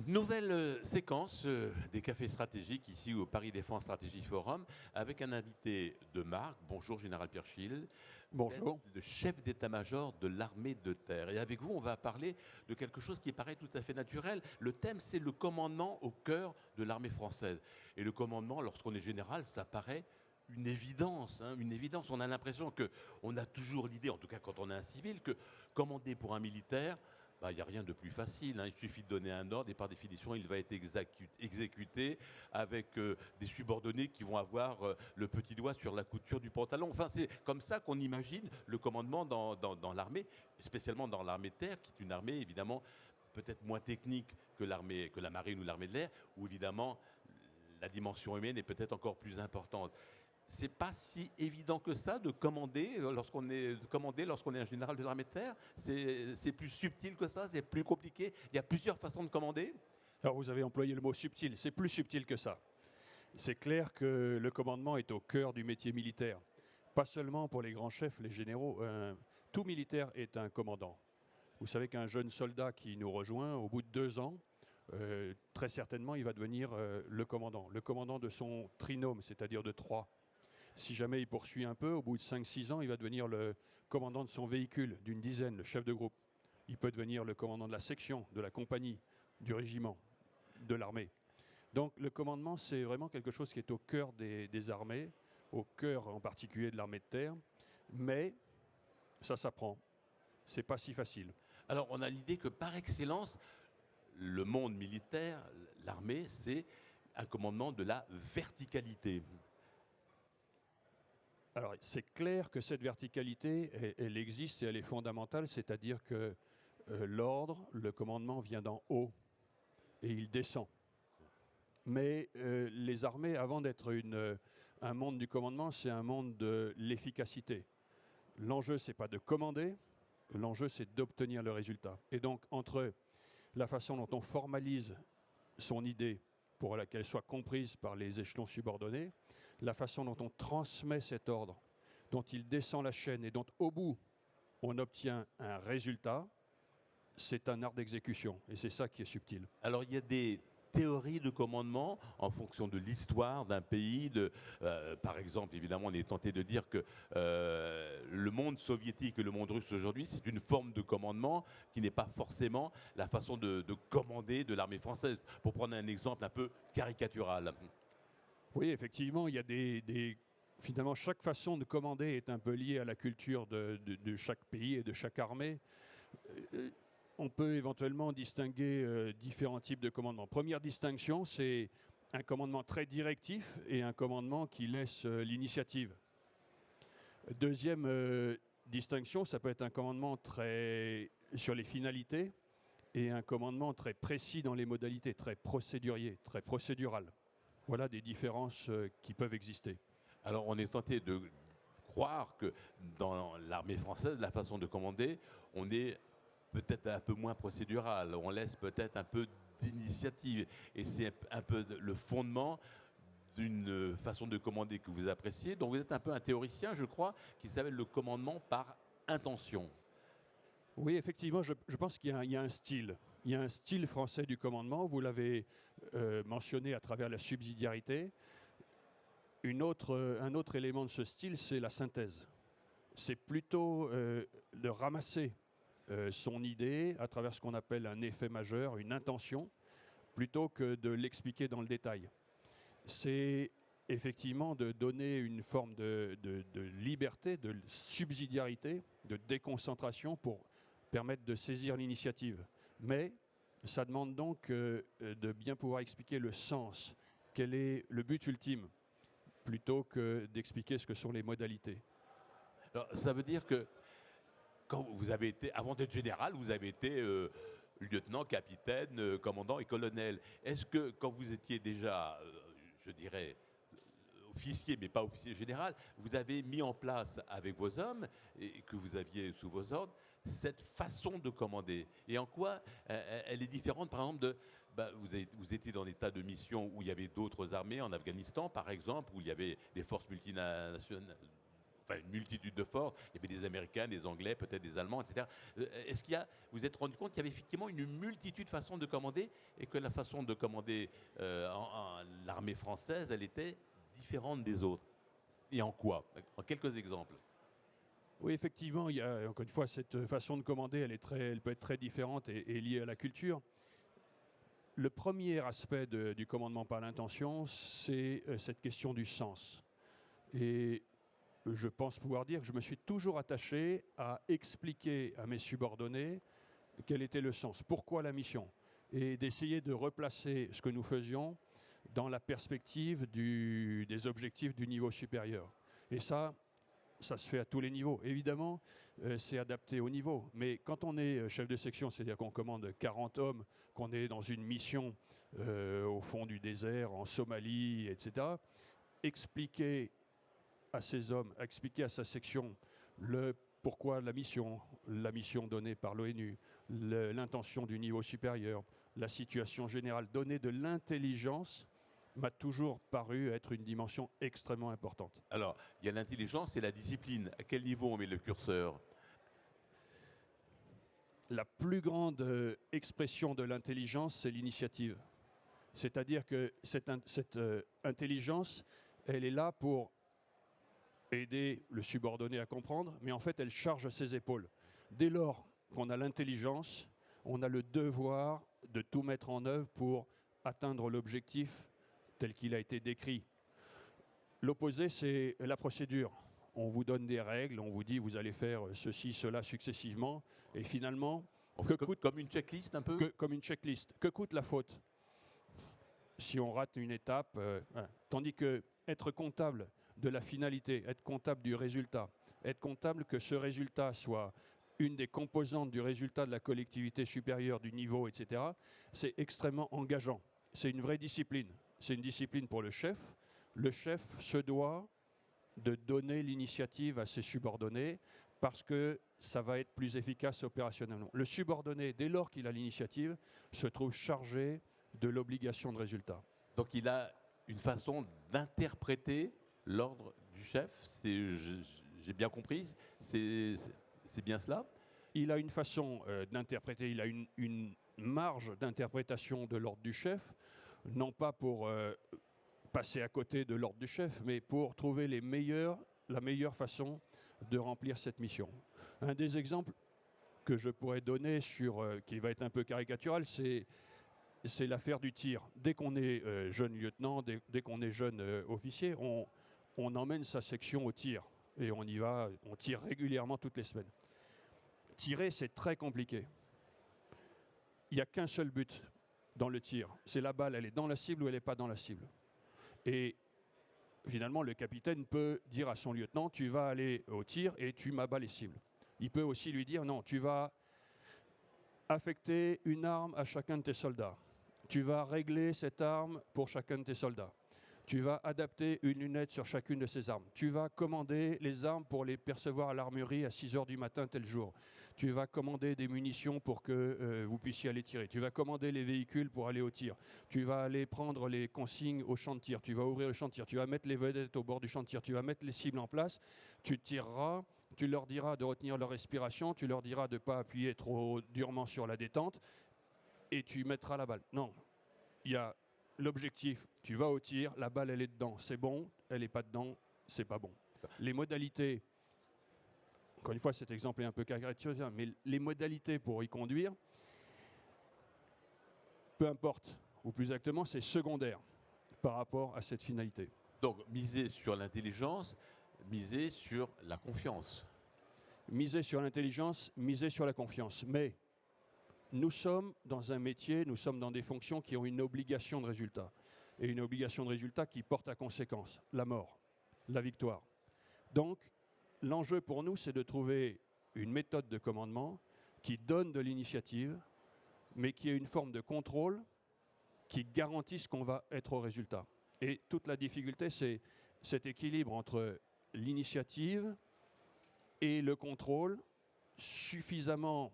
Nouvelle séquence des cafés stratégiques ici au Paris Défense Stratégie Forum avec un invité de marque. Bonjour Général Pierre Schill. Vous êtes Bonjour. le chef d'état-major de l'armée de terre. Et avec vous, on va parler de quelque chose qui paraît tout à fait naturel. Le thème, c'est le commandement au cœur de l'armée française. Et le commandement, lorsqu'on est général, ça paraît une évidence, hein, une évidence. On a l'impression qu'on a toujours l'idée, en tout cas quand on est un civil, que commander pour un militaire, bah, il n'y a rien de plus facile, hein. Il suffit de donner un ordre et par définition, il va être exécuté avec des subordonnés qui vont avoir le petit doigt sur la couture du pantalon. Enfin, c'est comme ça qu'on imagine le commandement dans l'armée, spécialement dans l'armée de terre, qui est une armée évidemment peut-être moins technique que que la marine ou l'armée de l'air, où évidemment la dimension humaine est peut-être encore plus importante. C'est pas si évident que ça de commander lorsqu'on est un général de l'armée de terre. C'est plus subtil que ça, c'est plus compliqué. Il y a plusieurs façons de commander. Alors vous avez employé le mot subtil, c'est plus subtil que ça. C'est clair que le commandement est au cœur du métier militaire. Pas seulement pour les grands chefs, les généraux. Tout militaire est un commandant. Vous savez qu'un jeune soldat qui nous rejoint, au bout de 2 ans, très certainement, il va devenir le commandant de son trinôme, c'est-à-dire de 3. Si jamais il poursuit un peu, au bout de 5-6 ans, il va devenir le commandant de son véhicule, d'une dizaine, le chef de groupe. Il peut devenir le commandant de la section, de la compagnie, du régiment, de l'armée. Donc le commandement, c'est vraiment quelque chose qui est au cœur des armées, au cœur en particulier de l'armée de terre, mais ça s'apprend. C'est pas si facile. Alors, on a l'idée que par excellence, le monde militaire, l'armée, c'est un commandement de la verticalité. Alors c'est clair que cette verticalité, elle existe et elle est fondamentale, c'est-à-dire que l'ordre, le commandement vient d'en haut et il descend. Mais les armées, avant d'être un monde du commandement, c'est un monde de l'efficacité. L'enjeu, c'est pas de commander, l'enjeu, c'est d'obtenir le résultat. Et donc, entre la façon dont on formalise son idée pour qu'elle soit comprise par les échelons subordonnés, la façon dont on transmet cet ordre, dont il descend la chaîne et dont, au bout, on obtient un résultat, c'est un art d'exécution. Et c'est ça qui est subtil. Alors, il y a des théories de commandement en fonction de l'histoire d'un pays. Par exemple, évidemment, on est tenté de dire que le monde soviétique et le monde russe aujourd'hui, c'est une forme de commandement qui n'est pas forcément la façon de commander de l'armée française. Pour prendre un exemple un peu caricatural. Oui, effectivement, il y a finalement, chaque façon de commander est un peu liée à la culture de chaque pays et de chaque armée. Euh, On peut éventuellement distinguer différents types de commandements. Première distinction, c'est un commandement très directif et un commandement qui laisse l'initiative. Deuxième distinction, ça peut être un commandement très sur les finalités et un commandement très précis dans les modalités, très procédurier, très procédural. Voilà des différences qui peuvent exister. Alors, on est tenté de croire que dans l'armée française, la façon de commander, on est peut-être un peu moins procédural, on laisse peut-être un peu d'initiative. Et c'est un peu le fondement d'une façon de commander que vous appréciez. Donc vous êtes un peu un théoricien, je crois, qui s'appelle le commandement par intention. Oui, effectivement, je pense qu'il y a un style. Il y a un style français du commandement. Vous l'avez mentionné à travers la subsidiarité. Un autre élément de ce style, c'est la synthèse. C'est plutôt de ramasser son idée à travers ce qu'on appelle un effet majeur, une intention, plutôt que de l'expliquer dans le détail. C'est effectivement de donner une forme de liberté, de subsidiarité, de déconcentration pour permettre de saisir l'initiative. Mais ça demande donc de bien pouvoir expliquer le sens, quel est le but ultime, plutôt que d'expliquer ce que sont les modalités. Alors ça veut dire que quand vous avez été, avant d'être général, vous avez été lieutenant, capitaine, commandant et colonel. Est-ce que quand vous étiez déjà, je dirais, officier, mais pas officier général, vous avez mis en place avec vos hommes et que vous aviez sous vos ordres cette façon de commander? Et en quoi elle est différente, par exemple, vous étiez dans des tas de missions où il y avait d'autres armées, en Afghanistan par exemple, où il y avait des forces multinationales, enfin une multitude de forces. Il y avait des Américains, des Anglais, peut-être des Allemands, etc. Est-ce vous êtes rendu compte qu'il y avait effectivement une multitude de façons de commander et que la façon de commander l'armée française, elle était différente des autres? Et en quoi? En quelques exemples. Oui, effectivement, il y a encore une fois cette façon de commander, elle peut être très différente et liée à la culture. Le premier aspect du commandement par l'intention, c'est cette question du sens. Et je pense pouvoir dire que je me suis toujours attaché à expliquer à mes subordonnés quel était le sens, pourquoi la mission, et d'essayer de replacer ce que nous faisions dans la perspective des objectifs du niveau supérieur. Et ça se fait à tous les niveaux. Évidemment, c'est adapté au niveau. Mais quand on est chef de section, c'est-à-dire qu'on commande 40 hommes, qu'on est dans une mission au fond du désert, en Somalie, etc., expliquer à ces hommes, expliquer à sa section le pourquoi la mission donnée par l'ONU, l'intention du niveau supérieur, la situation générale, donner de l'intelligence m'a toujours paru être une dimension extrêmement importante. Alors, il y a l'intelligence et la discipline. À quel niveau on met le curseur? La plus grande expression de l'intelligence, c'est l'initiative. C'est-à-dire que cette intelligence, elle est là pour aider le subordonné à comprendre, mais en fait, elle charge ses épaules. Dès lors qu'on a l'intelligence, on a le devoir de tout mettre en œuvre pour atteindre l'objectif tel qu'il a été décrit. L'opposé, c'est la procédure. On vous donne des règles, on vous dit vous allez faire ceci, cela successivement, et finalement, comme une checklist un peu. Comme une checklist. Que coûte la faute si on rate une étape Tandis que être comptable de la finalité, être comptable du résultat, être comptable que ce résultat soit une des composantes du résultat de la collectivité supérieure, du niveau, etc., c'est extrêmement engageant. C'est une vraie discipline. C'est une discipline pour le chef. Le chef se doit de donner l'initiative à ses subordonnés parce que ça va être plus efficace opérationnellement. Le subordonné, dès lors qu'il a l'initiative, se trouve chargé de l'obligation de résultat. Donc il a une façon d'interpréter l'ordre du chef, j'ai bien compris, c'est bien cela? Il a une façon d'interpréter, il a une marge d'interprétation de l'ordre du chef, non pas pour passer à côté de l'ordre du chef, mais pour trouver la meilleure façon de remplir cette mission. Un des exemples que je pourrais donner qui va être un peu caricatural, c'est l'affaire du tir. Dès qu'on est jeune lieutenant, dès qu'on est jeune officier, on emmène sa section au tir. Et on y va, on tire régulièrement toutes les semaines. Tirer, c'est très compliqué. Il n'y a qu'un seul but dans le tir. C'est la balle, elle est dans la cible ou elle n'est pas dans la cible. Et finalement, le capitaine peut dire à son lieutenant, tu vas aller au tir et tu m'abats les cibles. Il peut aussi lui dire, non, tu vas affecter une arme à chacun de tes soldats. Tu vas régler cette arme pour chacun de tes soldats. Tu vas adapter une lunette sur chacune de ces armes. Tu vas commander les armes pour les percevoir à l'armurerie à 6 h du matin tel jour. Tu vas commander des munitions pour que vous puissiez aller tirer. Tu vas commander les véhicules pour aller au tir. Tu vas aller prendre les consignes au champ de tir. Tu vas ouvrir le champ de tir. Tu vas mettre les vedettes au bord du champ de tir. Tu vas mettre les cibles en place. Tu tireras. Tu leur diras de retenir leur respiration. Tu leur diras de ne pas appuyer trop durement sur la détente. Et tu mettras la balle. Non, il y a l'objectif, tu vas au tir, la balle elle est dedans, c'est bon, elle n'est pas dedans, c'est pas bon. Les modalités, encore une fois cet exemple est un peu caricatural, mais les modalités pour y conduire, peu importe, ou plus exactement c'est secondaire par rapport à cette finalité. Donc miser sur l'intelligence, miser sur la confiance. Miser sur l'intelligence, miser sur la confiance, mais nous sommes dans un métier, nous sommes dans des fonctions qui ont une obligation de résultat. Et une obligation de résultat qui porte à conséquence la mort, la victoire. Donc, l'enjeu pour nous, c'est de trouver une méthode de commandement qui donne de l'initiative, mais qui ait une forme de contrôle qui garantisse qu'on va être au résultat. Et toute la difficulté, c'est cet équilibre entre l'initiative et le contrôle suffisamment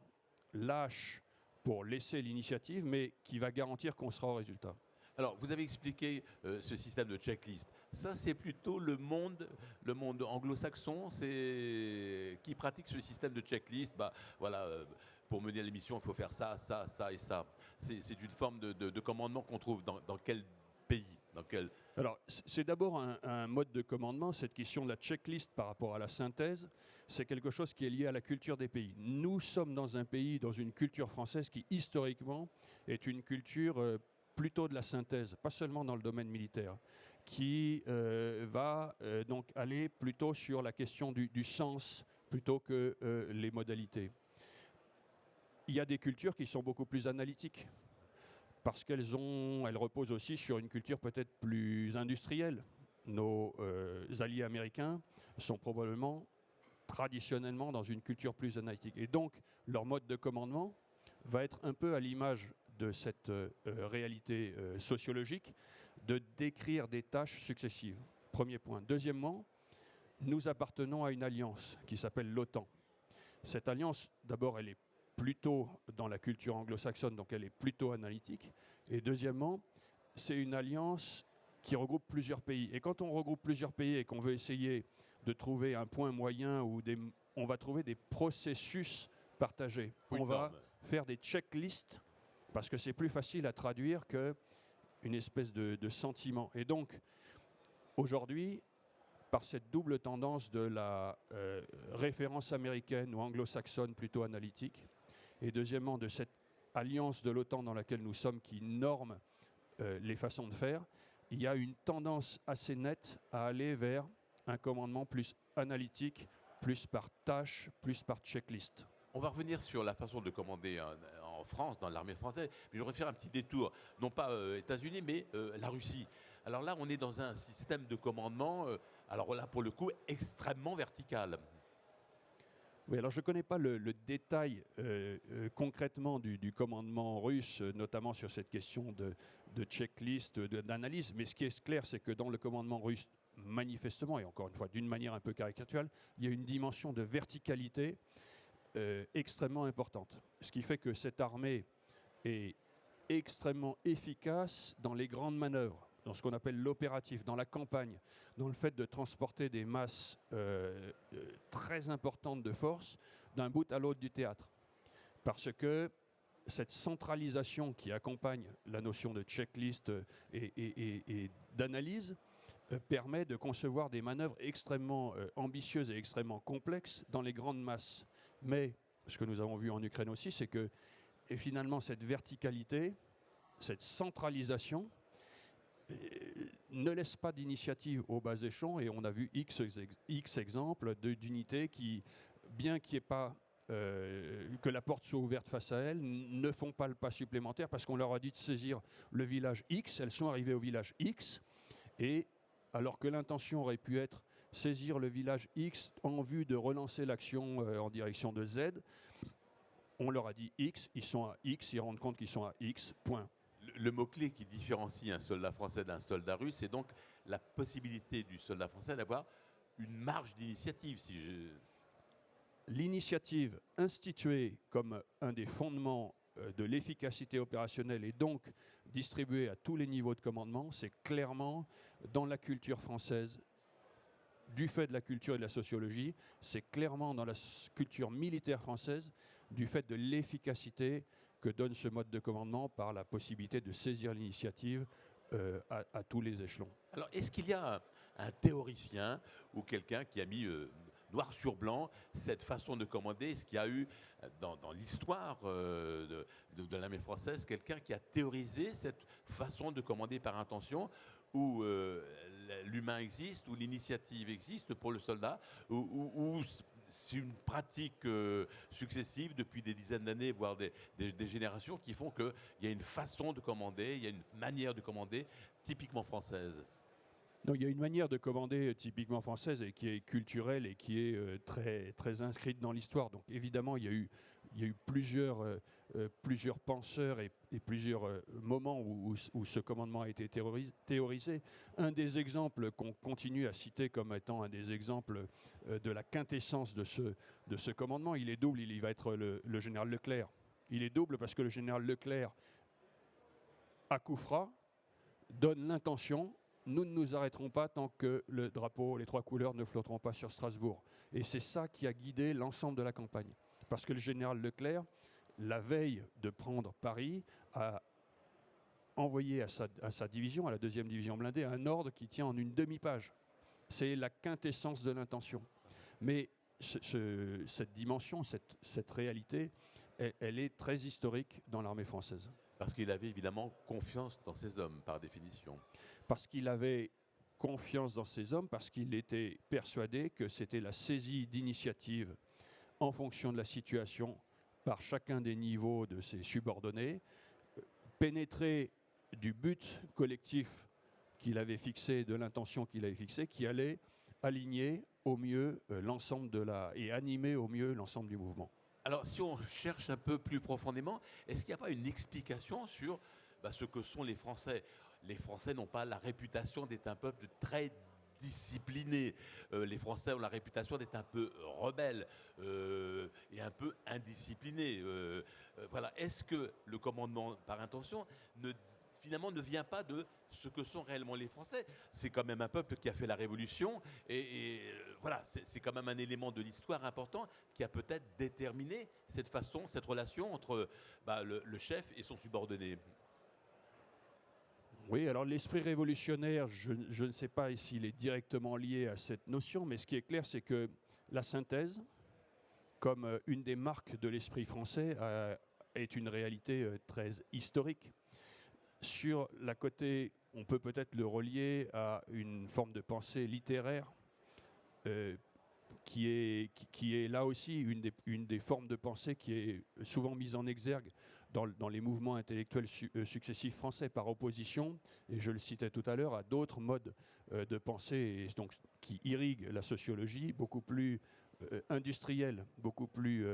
lâche pour laisser l'initiative, mais qui va garantir qu'on sera au résultat. Alors, vous avez expliqué ce système de checklist. Ça, c'est plutôt le monde anglo-saxon, c'est qui pratique ce système de checklist. Bah, voilà, pour mener l'émission, il faut faire ça, ça, ça et ça. C'est une forme de commandement qu'on trouve dans quel pays, dans quel. Alors, c'est d'abord un mode de commandement. Cette question de la checklist par rapport à la synthèse, c'est quelque chose qui est lié à la culture des pays. Nous sommes dans un pays, dans une culture française qui, historiquement, est une culture plutôt de la synthèse, pas seulement dans le domaine militaire, qui va donc aller plutôt sur la question du sens plutôt que les modalités. Il y a des cultures qui sont beaucoup plus analytiques, parce elles reposent aussi sur une culture peut-être plus industrielle. Nos alliés américains sont probablement traditionnellement dans une culture plus analytique. Et donc, leur mode de commandement va être un peu à l'image de cette réalité sociologique, de décrire des tâches successives. Premier point. Deuxièmement, nous appartenons à une alliance qui s'appelle l'OTAN. Cette alliance, d'abord, elle est plutôt dans la culture anglo-saxonne, donc elle est plutôt analytique. Et deuxièmement, c'est une alliance qui regroupe plusieurs pays. Et quand on regroupe plusieurs pays et qu'on veut essayer de trouver un point moyen, on va trouver des processus partagés. On va faire des checklists, parce que c'est plus facile à traduire qu'une espèce de sentiment. Et donc, aujourd'hui, par cette double tendance de la référence américaine ou anglo-saxonne plutôt analytique, et deuxièmement de cette alliance de l'OTAN dans laquelle nous sommes qui norme les façons de faire, il y a une tendance assez nette à aller vers un commandement plus analytique, plus par tâche, plus par checklist. On va revenir sur la façon de commander en France, dans l'armée française, mais je voudrais faire un petit détour, non pas États-Unis, mais la Russie. Alors là, on est dans un système de commandement, alors là, pour le coup, extrêmement vertical. Oui, alors je ne connais pas le détail concrètement du commandement russe, notamment sur cette question de checklist, d'analyse, mais ce qui est clair, c'est que dans le commandement russe, manifestement, et encore une fois d'une manière un peu caricaturale, il y a une dimension de verticalité extrêmement importante. Ce qui fait que cette armée est extrêmement efficace dans les grandes manœuvres, dans ce qu'on appelle l'opératif, dans la campagne, dans le fait de transporter des masses très importantes de force d'un bout à l'autre du théâtre. Parce que cette centralisation qui accompagne la notion de checklist et d'analyse permet de concevoir des manœuvres extrêmement ambitieuses et extrêmement complexes dans les grandes masses. Mais ce que nous avons vu en Ukraine aussi, c'est que et finalement cette verticalité, cette centralisation, ne laisse pas d'initiative aux bas échelons, et on a vu X exemples d'unités qui, bien qu'il n'y ait pas que la porte soit ouverte face à elles, ne font pas le pas supplémentaire parce qu'on leur a dit de saisir le village X. Elles sont arrivées au village X, et alors que l'intention aurait pu être saisir le village X en vue de relancer l'action en direction de Z, on leur a dit X, ils sont à X, ils rendent compte qu'ils sont à X, point. Le mot-clé qui différencie un soldat français d'un soldat russe, c'est donc la possibilité du soldat français d'avoir une marge d'initiative. L'initiative instituée comme un des fondements de l'efficacité opérationnelle et donc distribuée à tous les niveaux de commandement, c'est clairement dans la culture française, du fait de la culture et de la sociologie, c'est clairement dans la culture militaire française, du fait de l'efficacité que donne ce mode de commandement par la possibilité de saisir l'initiative à tous les échelons. Alors, est-ce qu'il y a un théoricien ou quelqu'un qui a mis noir sur blanc cette façon de commander? Est-ce qu'il y a eu dans l'histoire de l'armée française quelqu'un qui a théorisé cette façon de commander par intention, où l'humain existe, où l'initiative existe pour le soldat, où c'est une pratique successive depuis des dizaines d'années, voire des générations, qui font qu'il y a une façon de commander, il y a une manière de commander typiquement française? Non, il y a une manière de commander typiquement française et qui est culturelle et qui est très, très inscrite dans l'histoire. Donc évidemment, il y a eu plusieurs penseurs et plusieurs moments où ce commandement a été théorisé. Un des exemples qu'on continue à citer comme étant un des exemples de la quintessence de ce commandement, il est double, il va être le général Leclerc. Il est double parce que le général Leclerc, à Koufra, donne l'intention. Nous ne nous arrêterons pas tant que le drapeau, les 3 couleurs ne flotteront pas sur Strasbourg. Et c'est ça qui a guidé l'ensemble de la campagne. Parce que le général Leclerc, la veille de prendre Paris, a envoyé à sa division, à la 2e division blindée, un ordre qui tient en une demi-page. C'est la quintessence de l'intention. Mais cette dimension, cette réalité, elle est très historique dans l'armée française. Parce qu'il avait évidemment confiance dans ses hommes, par définition. Parce qu'il avait confiance dans ses hommes, parce qu'il était persuadé que c'était la saisie d'initiative en fonction de la situation par chacun des niveaux de ses subordonnés, pénétrer du but collectif qu'il avait fixé, de l'intention qu'il avait fixée, qui allait aligner au mieux l'ensemble et animer au mieux l'ensemble du mouvement. Alors, si on cherche un peu plus profondément, est-ce qu'il n'y a pas une explication sur ce que sont les Français? Les Français n'ont pas la réputation d'être un peuple très discipliné. Les Français ont la réputation d'être un peu rebelles et un peu indisciplinés. Voilà. Est-ce que le commandement par intention finalement ne vient pas de ce que sont réellement les Français? C'est quand même un peuple qui a fait la Révolution et voilà, c'est quand même un élément de l'histoire important qui a peut-être déterminé cette relation entre le chef et son subordonné. Oui, alors l'esprit révolutionnaire, je ne sais pas s'il est directement lié à cette notion, mais ce qui est clair, c'est que la synthèse, comme une des marques de l'esprit français, est une réalité très historique. Sur la côté, on peut peut-être le relier à une forme de pensée littéraire qui est là aussi une des formes de pensée qui est souvent mise en exergue dans les mouvements intellectuels successifs français, par opposition, et je le citais tout à l'heure, à d'autres modes de pensée et donc, qui irriguent la sociologie, beaucoup plus industrielle, beaucoup plus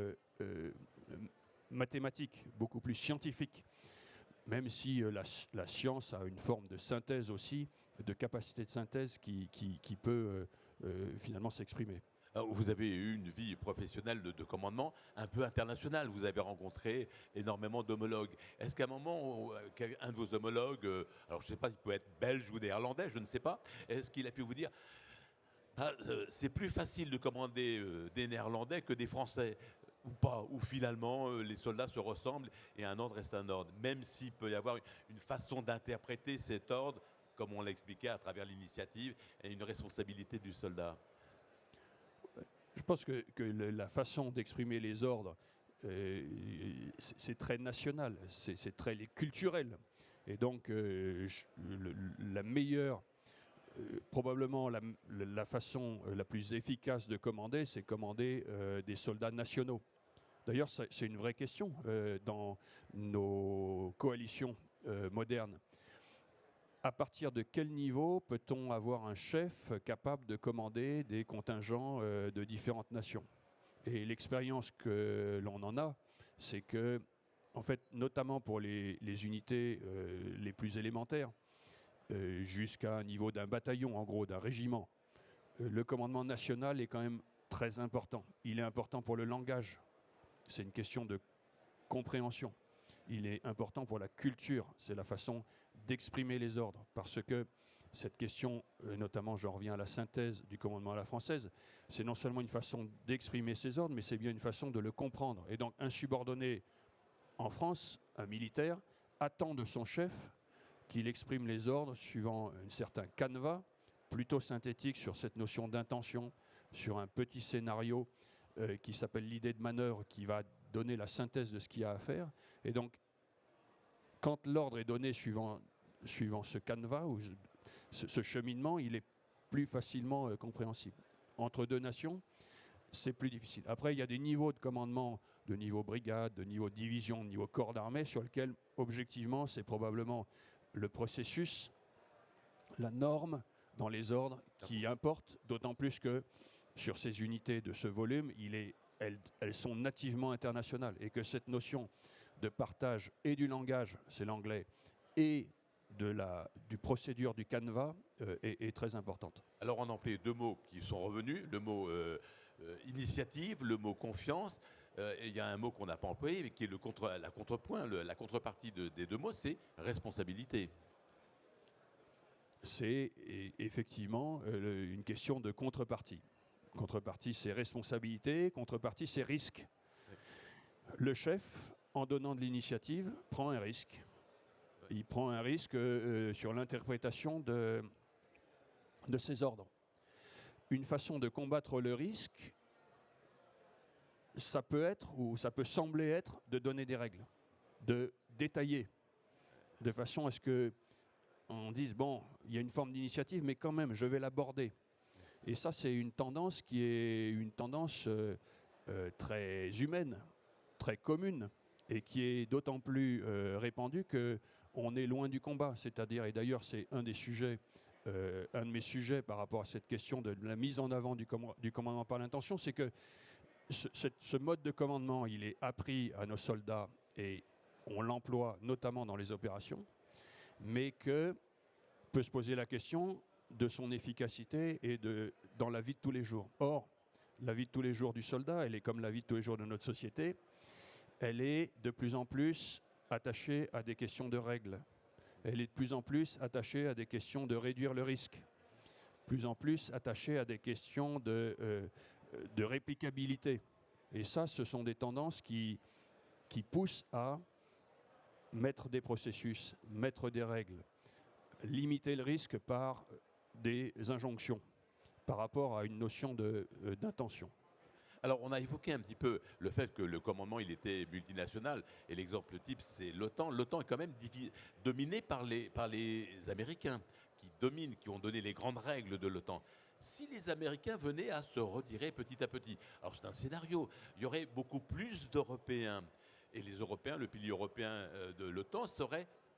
mathématique, beaucoup plus scientifique, même si la science a une forme de synthèse aussi, de capacité de synthèse qui peut finalement s'exprimer. Vous avez eu une vie professionnelle de commandement un peu internationale. Vous avez rencontré énormément d'homologues. Est-ce qu'à un moment, un de vos homologues, alors je ne sais pas, il peut être belge ou néerlandais, je ne sais pas, est-ce qu'il a pu vous dire c'est plus facile de commander des Néerlandais que des Français, ou pas, ou finalement les soldats se ressemblent et un ordre reste un ordre, même s'il peut y avoir une façon d'interpréter cet ordre, comme on l'a expliqué à travers l'initiative et une responsabilité du soldat? Je pense que la façon d'exprimer les ordres, c'est très national, c'est très culturel. Et donc, la meilleure, probablement la façon la plus efficace de commander, c'est commander des soldats nationaux. D'ailleurs, c'est une vraie question dans nos coalitions modernes. À partir de quel niveau peut-on avoir un chef capable de commander des contingents de différentes nations? Et l'expérience que l'on en a, c'est que, en fait, notamment pour les unités les plus élémentaires, jusqu'à un niveau d'un bataillon, en gros, d'un régiment, le commandement national est quand même très important. Il est important pour le langage. C'est une question de compréhension. Il est important pour la culture. C'est la façon d'exprimer les ordres, parce que cette question, notamment je reviens à la synthèse du commandement à la française, c'est non seulement une façon d'exprimer ses ordres, mais c'est bien une façon de le comprendre. Et donc un subordonné en France, un militaire, attend de son chef qu'il exprime les ordres suivant un certain canevas, plutôt synthétique sur cette notion d'intention, sur un petit scénario qui s'appelle l'idée de manœuvre, qui va donner la synthèse de ce qu'il y a à faire. Et donc, quand l'ordre est donné suivant ce canevas ou ce cheminement, il est plus facilement compréhensible. Entre deux nations, c'est plus difficile. Après, il y a des niveaux de commandement, de niveau brigade, de niveau division, de niveau corps d'armée, sur lequel, objectivement, c'est probablement le processus, la norme dans les ordres qui importe, d'autant plus que sur ces unités de ce volume, elles sont nativement internationales et que cette notion de partage et du langage, c'est l'anglais, et du procédure du canevas est très importante. Alors on a employé deux mots qui sont revenus, le mot initiative, le mot confiance. Et il y a un mot qu'on n'a pas employé, mais qui est la contrepartie des deux mots, c'est responsabilité. c'est effectivement une question de contrepartie. Contrepartie, c'est responsabilité, contrepartie, c'est risque. Le chef, en donnant de l'initiative, prend un risque. Il prend un risque sur l'interprétation de ses ordres. Une façon de combattre le risque, ça peut être, ou ça peut sembler être, de donner des règles, de détailler, de façon à ce qu'on dise, bon, il y a une forme d'initiative, mais quand même, je vais l'aborder. Et ça, c'est une tendance qui est une tendance très humaine, très commune, et qui est d'autant plus répandue qu'on est loin du combat. C'est-à-dire, et d'ailleurs, c'est un des sujets, un de mes sujets par rapport à cette question de la mise en avant du commandement par l'intention, c'est que ce mode de commandement, il est appris à nos soldats et on l'emploie notamment dans les opérations, mais que peut se poser la question de son efficacité et dans la vie de tous les jours. Or, la vie de tous les jours du soldat, elle est comme la vie de tous les jours de notre société, elle est de plus en plus attachée à des questions de règles. Elle est de plus en plus attachée à des questions de réduire le risque. De plus en plus attachée à des questions de réplicabilité. Et ça, ce sont des tendances qui poussent à mettre des processus, mettre des règles, limiter le risque par des injonctions par rapport à une notion d'intention. Alors, on a évoqué un petit peu le fait que le commandement, il était multinational, et l'exemple type, c'est l'OTAN. L'OTAN est quand même dominé par les Américains, qui dominent, qui ont donné les grandes règles de l'OTAN. Si les Américains venaient à se retirer petit à petit, alors c'est un scénario, il y aurait beaucoup plus d'Européens, et les Européens, le pilier européen de l'OTAN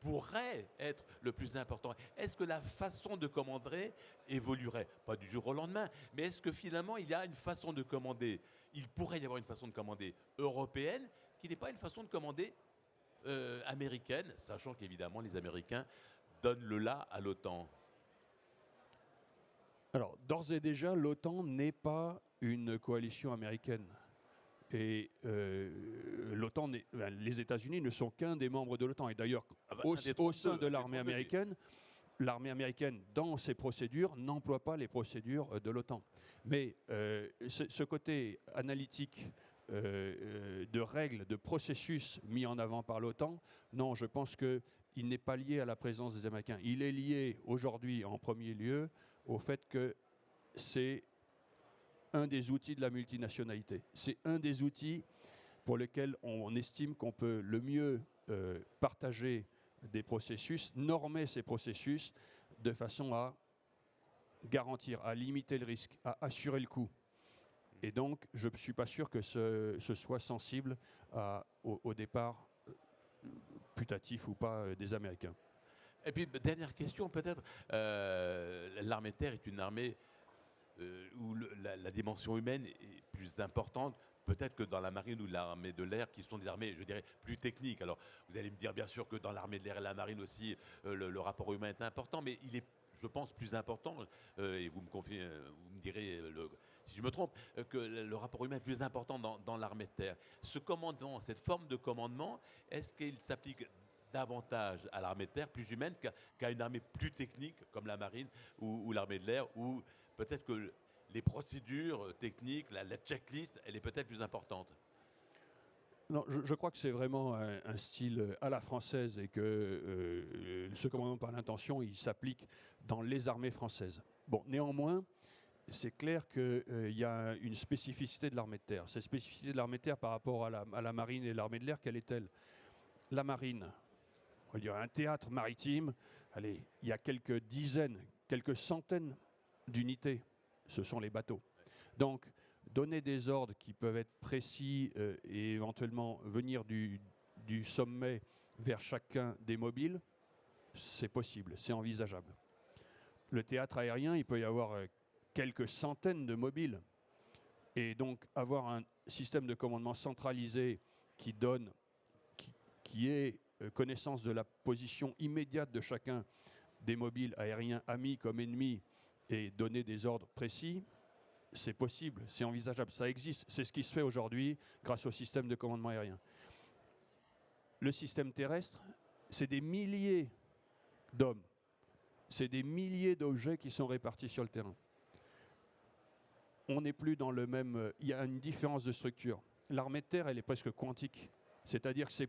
pourrait être le plus important. Est-ce que la façon de commander évoluerait? Pas du jour au lendemain, mais est-ce que finalement il y a une façon de commander, il pourrait y avoir une façon de commander européenne qui n'est pas une façon de commander américaine, sachant qu'évidemment les Américains donnent le là à l'OTAN? Alors, d'ores et déjà, l'OTAN n'est pas une coalition américaine. Et l'OTAN, les États-Unis ne sont qu'un des membres de l'OTAN. Et d'ailleurs, au sein de l'armée américaine, dans ses procédures, n'emploie pas les procédures de l'OTAN. Mais ce côté analytique de règles, de processus mis en avant par l'OTAN, non, je pense qu'il n'est pas lié à la présence des Américains. Il est lié aujourd'hui, en premier lieu, au fait que c'est un des outils de la multinationalité. C'est un des outils pour lesquels on estime qu'on peut le mieux partager des processus, normer ces processus de façon à garantir, à limiter le risque, à assurer le coût. Et donc, je ne suis pas sûr que ce soit sensible au départ putatif ou pas des Américains. Et puis, dernière question peut-être, l'armée de terre est une armée où la dimension humaine est plus importante, peut-être que dans la marine ou l'armée de l'air, qui sont des armées, je dirais, plus techniques. Alors, vous allez me dire bien sûr que dans l'armée de l'air et la marine aussi, le rapport humain est important, mais il est, je pense, plus important, et vous me direz si je me trompe, que le rapport humain est plus important dans l'armée de terre. Ce commandement, cette forme de commandement, est-ce qu'il s'applique davantage à l'armée de terre, plus humaine, qu'à une armée plus technique, comme la marine ou l'armée de l'air, où peut-être que les procédures techniques, la checklist, elle est peut-être plus importante? Non, je crois que c'est vraiment un style à la française et que ce commandement par l'intention, il s'applique dans les armées françaises. Bon, néanmoins, c'est clair qu'il y a une spécificité de l'armée de terre. Cette spécificité de l'armée de terre par rapport à la marine et l'armée de l'air, quelle est-elle? La marine, on va dire un théâtre maritime, allez, il y a quelques dizaines, quelques centaines d'unités. Ce sont les bateaux. Donc, donner des ordres qui peuvent être précis et éventuellement venir du sommet vers chacun des mobiles, c'est possible, c'est envisageable. Le théâtre aérien, il peut y avoir quelques centaines de mobiles. Et donc, avoir un système de commandement centralisé qui ait connaissance de la position immédiate de chacun des mobiles aériens, amis comme ennemis, et donner des ordres précis, c'est possible, c'est envisageable, ça existe. C'est ce qui se fait aujourd'hui grâce au système de commandement aérien. Le système terrestre, c'est des milliers d'hommes. c'est des milliers d'objets qui sont répartis sur le terrain. On n'est plus dans le même... Il y a une différence de structure. L'armée de terre, elle est presque quantique. C'est-à-dire que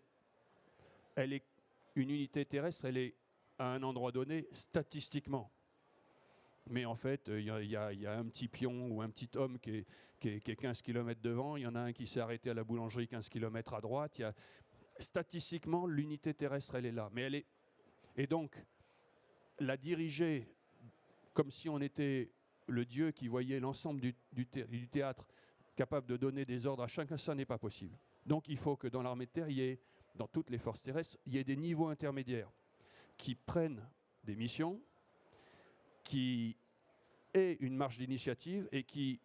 elle est une unité terrestre, elle est à un endroit donné statistiquement. Mais en fait, il y a un petit pion ou un petit homme qui est 15 km devant, il y en a un qui s'est arrêté à la boulangerie 15 km à droite. Statistiquement, l'unité terrestre, elle est là. Mais elle est... Et donc, la diriger comme si on était le Dieu qui voyait l'ensemble du théâtre, capable de donner des ordres à chacun, ça n'est pas possible. Donc il faut que dans l'armée de terre, dans toutes les forces terrestres, il y ait des niveaux intermédiaires qui prennent des missions, qui aient une marge d'initiative et qui,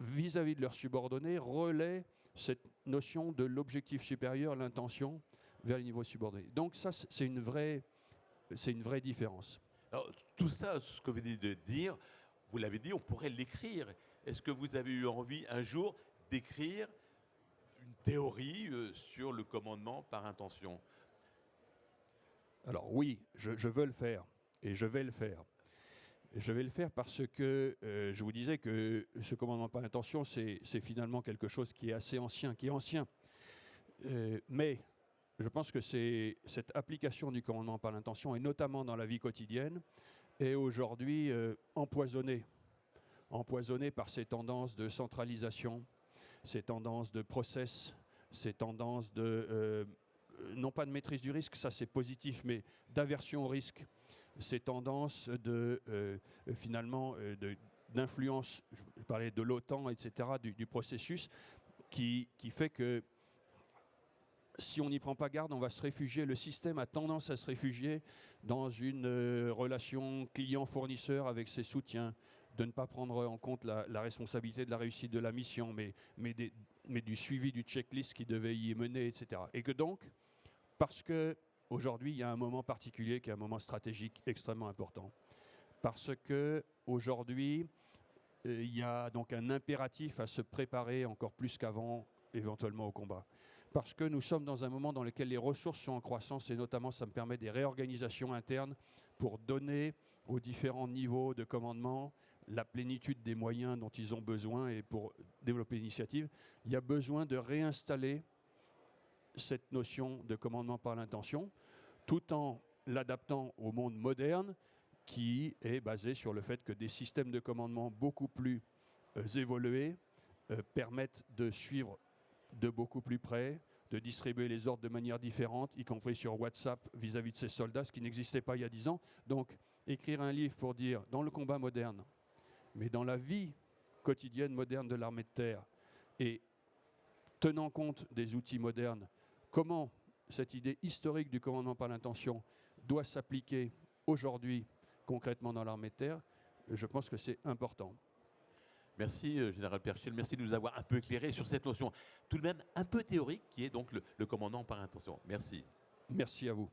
vis-à-vis de leurs subordonnés, relaient cette notion de l'objectif supérieur, l'intention, vers les niveaux subordonnés. Donc ça, c'est une vraie différence. Alors, tout ça, ce que vous venez de dire, vous l'avez dit, on pourrait l'écrire. Est-ce que vous avez eu envie un jour d'écrire une théorie sur le commandement par intention? Alors oui, je veux le faire et je vais le faire. Je vais le faire parce que je vous disais que ce commandement par intention, c'est finalement quelque chose qui est assez ancien, mais je pense que cette application du commandement par l'intention, et notamment dans la vie quotidienne, est aujourd'hui empoisonnée par ces tendances de centralisation, ces tendances de process, ces tendances non pas de maîtrise du risque, ça c'est positif, mais d'aversion au risque, ces tendances d'influence, je parlais de l'OTAN, etc., du processus, qui fait que si on n'y prend pas garde, on va se réfugier. Le système a tendance à se réfugier dans une relation client-fournisseur avec ses soutiens, de ne pas prendre en compte la responsabilité de la réussite de la mission, mais du suivi du checklist qui devait y mener, etc. Et que donc, parce qu'aujourd'hui, il y a un moment particulier qui est un moment stratégique extrêmement important. Parce qu'aujourd'hui, il y a donc un impératif à se préparer encore plus qu'avant, éventuellement au combat. Parce que nous sommes dans un moment dans lequel les ressources sont en croissance et notamment ça me permet des réorganisations internes pour donner aux différents niveaux de commandement la plénitude des moyens dont ils ont besoin et pour développer l'initiative. Il y a besoin de réinstaller cette notion de commandement par l'intention tout en l'adaptant au monde moderne qui est basé sur le fait que des systèmes de commandement beaucoup plus évolués permettent de suivre de beaucoup plus près, de distribuer les ordres de manière différente, y compris sur WhatsApp vis-à-vis de ses soldats, ce qui n'existait pas il y a 10 ans. Donc, écrire un livre pour dire, dans le combat moderne, mais dans la vie quotidienne moderne de l'armée de terre, et tenant compte des outils modernes, comment cette idée historique du commandement par l'intention doit s'appliquer aujourd'hui concrètement dans l'armée de terre, je pense que c'est important. Merci, Général Perchel. Merci de nous avoir un peu éclairé sur cette notion tout de même un peu théorique qui est donc le commandement par intention. Merci. Merci à vous.